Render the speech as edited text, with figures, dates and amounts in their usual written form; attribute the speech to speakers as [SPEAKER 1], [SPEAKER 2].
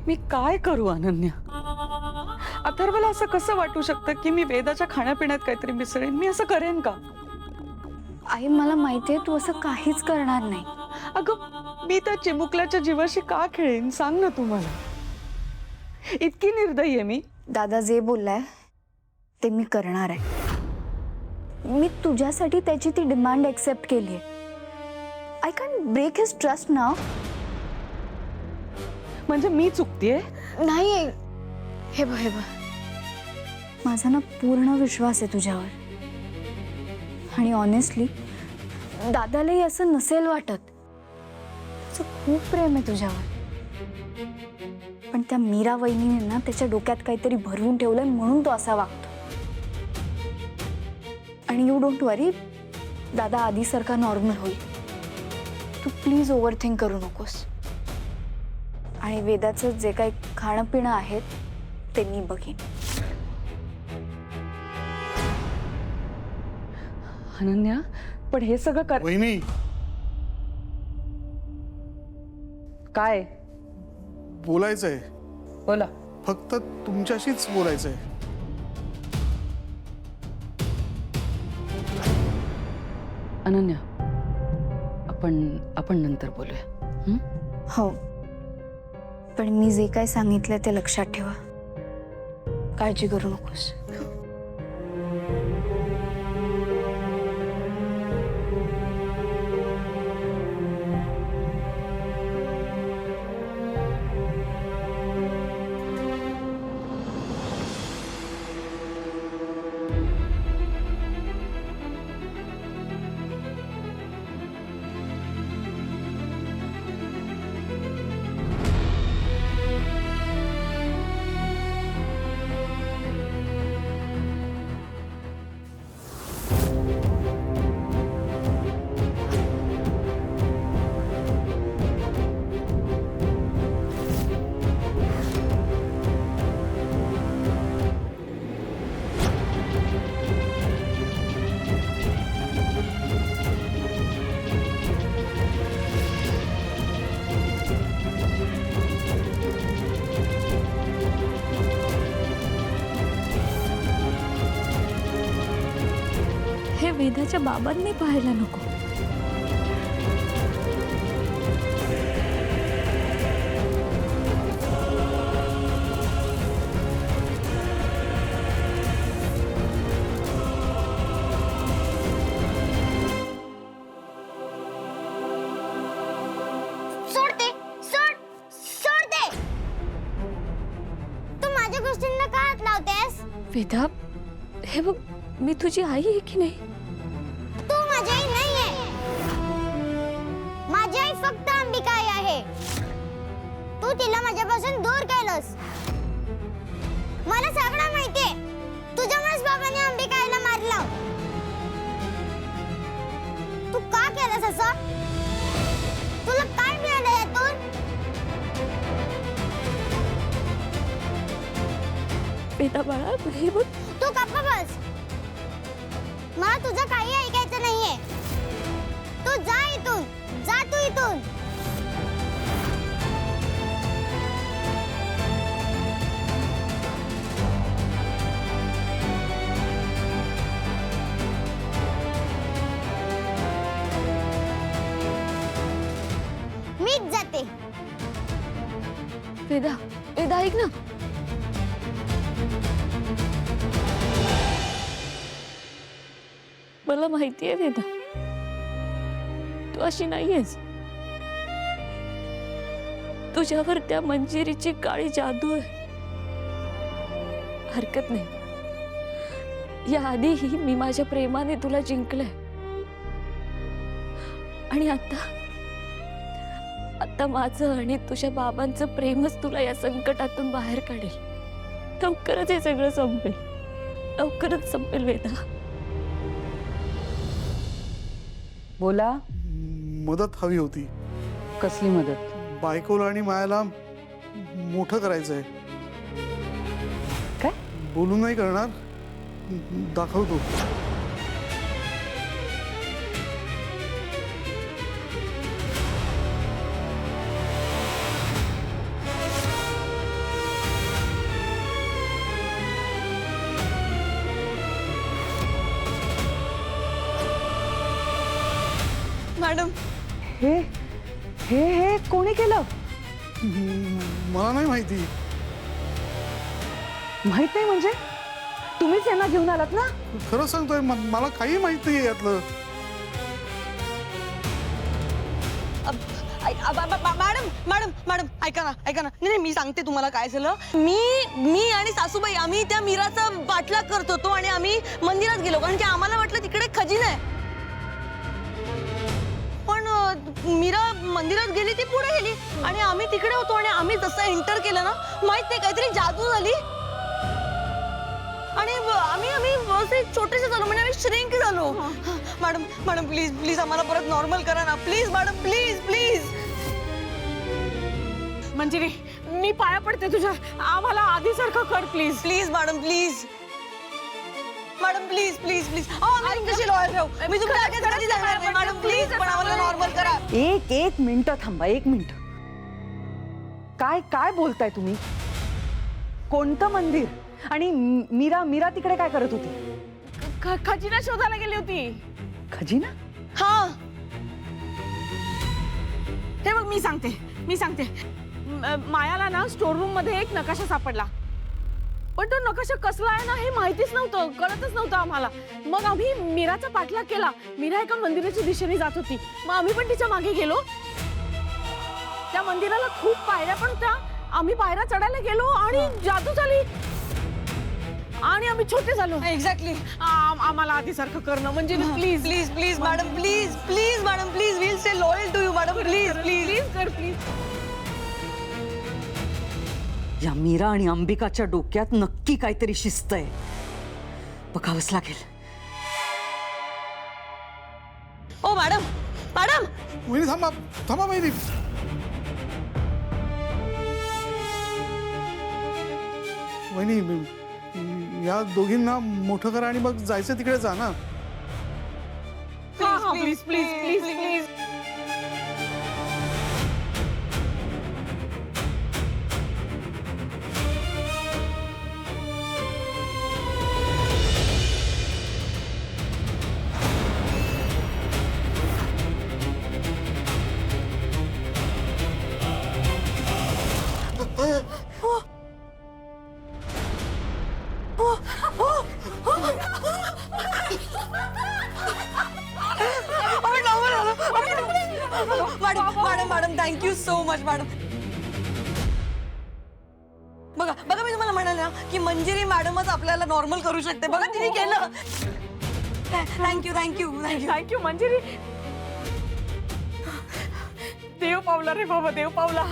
[SPEAKER 1] मी काय करू अनन्या? अथर्वला असं कसं वाटू शकतं की मी वेदाच्या खाण्यापिण्यात काहीतरी मिसळेन? मी असं करेन का?
[SPEAKER 2] आई मला माहितीये तू असं काहीच करणार नाही.
[SPEAKER 1] अगं मी त्या चिमुकल्याच्या जीवाशी का खेळेन सांग ना तू मला. इतकी निर्दयी आहे मी?
[SPEAKER 2] दादा जे बोललाय ते मी करणार आहे. मी तुझ्यासाठी त्याची ती डिमांड एक्सेप्ट केली आहे. I can break his trust now.
[SPEAKER 1] म्हणजे मी चुकतीये?
[SPEAKER 2] नाही, हे बघ माझा ना पूर्ण विश्वास आहे तुझ्यावर. आणि ऑनेस्टली दादालाही असं नसेल वाटत. त्याचं खूप प्रेम आहे तुझ्यावर. पण त्या मीरा वहिनीने ना त्याच्या डोक्यात काहीतरी भरवून ठेवलंय म्हणून तो असा वागतो. आणि यू डोंट वरी, दादा आधीसारखा नॉर्मल होईल. तू प्लीज ओव्हर थिंक करू नकोस. आणि वेदाचं जे काही खाणं पिणं आहे ते मी बघीन.
[SPEAKER 1] अनन्या पण हे सगळं कर.
[SPEAKER 3] वहिनी,
[SPEAKER 1] काय
[SPEAKER 3] बोलायचंय.
[SPEAKER 1] बोला.
[SPEAKER 3] फक्त तुमच्याशीच बोलायचंय.
[SPEAKER 1] अनन्या आपण नंतर बोलूया.
[SPEAKER 2] हो, पण मी जे काय सांगितलं ते लक्षात ठेवा. काळजी करू नकोस. हे वेदाच्या बाबांनी पाहायला नको.
[SPEAKER 4] सोडते, सोडते. तू माझ्या गोष्टींना का हात लावतेस?
[SPEAKER 2] वेदा, हे बघ, मी तुझी आई आहे की नाही?
[SPEAKER 4] तू माझी आई नाहीये. माझी आई फक्त अंबिका आई आहे. तू तिला माझ्यापासून दूर केलंस. मला सगळं माहितीये. तुझ्यामुळेच बाबांनी अंबिका आईला मारलं. तू का केलंस असं? तुला काय मिळालं यातून?
[SPEAKER 2] वेदा बाळा, हे बघ,
[SPEAKER 4] तू गप्प बस. मला तुझं काही ऐकायचं नाहीये. तू जा इथून. जा तू इथून. मीच जाते.
[SPEAKER 2] वेदा, वेदा ऐक ना. मला माहितीये वेदा, तू अशी नाहीयेस. तुझ्यावर त्या मंजिरीची काळी जादू आहे. हरकत नाही, याआधीही मी माझ्या प्रेमाने तुला जिंकलंय. आणि आता माझं आणि तुझ्या बाबांचं प्रेमच तुला या संकटातून बाहेर काढेल. लवकरच हे सगळं संपेल. लवकरच संपेल वेदा.
[SPEAKER 1] बोला.
[SPEAKER 3] मदत हवी होती.
[SPEAKER 1] कसली मदत?
[SPEAKER 3] बायकोला आणि मायाला मोठं करायचंय.
[SPEAKER 1] काय?
[SPEAKER 3] बोलून नाही करणार, दाखवतो.
[SPEAKER 5] मॅडम
[SPEAKER 1] हे हे हे कोणी केलं?
[SPEAKER 3] मला नाही माहिती.
[SPEAKER 1] माहित नाही म्हणजे तुम्हीच यांना घेऊन आलात ना?
[SPEAKER 3] खरं सांगतोय, मला काही माहित नाही यातलं.
[SPEAKER 5] मॅडम मॅडम मॅडम ऐका ना नाही नाही, मी सांगते तुम्हाला काय झालं. मी आणि सासूबाई आम्ही त्या मीराचा पाठलाग करत होतो आणि आम्ही मंदिरात गेलो कारण की आम्हाला वाटलं तिकडे खजिना आहे. पण मीरा मंदिरात गेली, ती पुढे गेली आणि आम्ही तिकडे होतो आणि आम्ही जसं एंटर केलं ना, माहित नाही काहीतरी जादू झाली आणि आम्ही असे छोटेसे झालो, म्हणजे आम्ही श्रिंक झालो. मॅडम मॅडम प्लीज प्लीज आम्हाला परत नॉर्मल करा ना please madam, please please.
[SPEAKER 6] Manjiri मी पाया पडते तुझ्या, आम्हाला आधीसारखं कर please.
[SPEAKER 5] Please madam please madam please please please. आम्ही तुमच्याशी लॉयल राहू, मी तुमच्या आगे कधी जाणार नाही मॅडम, प्लीज पण आम्हाला नॉर्मल करा.
[SPEAKER 1] एक मिनिट थांबा, 1 मिनिट. काय काय बोलताय तुम्ही? कोणतं मंदिर? आणि मीरा तिकडे काय करत होती?
[SPEAKER 6] खजिना शोधायला गेली होती.
[SPEAKER 1] खजिना?
[SPEAKER 5] हा
[SPEAKER 6] हे बघ, मी सांगते मायाला ना स्टोर रूम मध्ये एक नकाशा सापडला, पण तो नकाशा कसला आहे ना हे माहितीच नव्हतं, कळतच नव्हतं आम्हाला. मग आम्ही मीराचा पाठलाग केला. मीरा एका मंदिराच्या दिशेने जात होती, मग आम्ही पण तिच्या मागे गेलो. त्या मंदिराला खूप पायऱ्या पण होत्या, आम्ही पायऱ्या चढायला गेलो आणि जादू झाली आणि आम्ही छोटे झालो.
[SPEAKER 5] एक्झॅक्टली.
[SPEAKER 6] आम्हाला आधीसारखं करणं म्हणजे please
[SPEAKER 5] please please madam, please please madam, please will stay loyal to you madam, please please
[SPEAKER 6] please कर प्लीज.
[SPEAKER 1] या मीरा आणि अंबिकाच्या डोक्यात नक्की काहीतरी शिस्त आहे, बघावंच लागेल.
[SPEAKER 5] ओ मॅडम मॅडम
[SPEAKER 3] वहिनी थांबा थांबा वहिनी. वहिनी, या दोघींना मोठं करा आणि मग जायचं तिकडे जा ना.
[SPEAKER 6] Please please please please.
[SPEAKER 5] Madam thank you so much madam. बघा बघा, मी तुम्हाला म्हणाले ना की मंजिरी मॅडमच आपल्याला नॉर्मल करू शकते. बघा तिने केलं. Thank you thank you thank you.
[SPEAKER 6] Thank you Manjiri. देव पावला रे बाबा, देव पावला.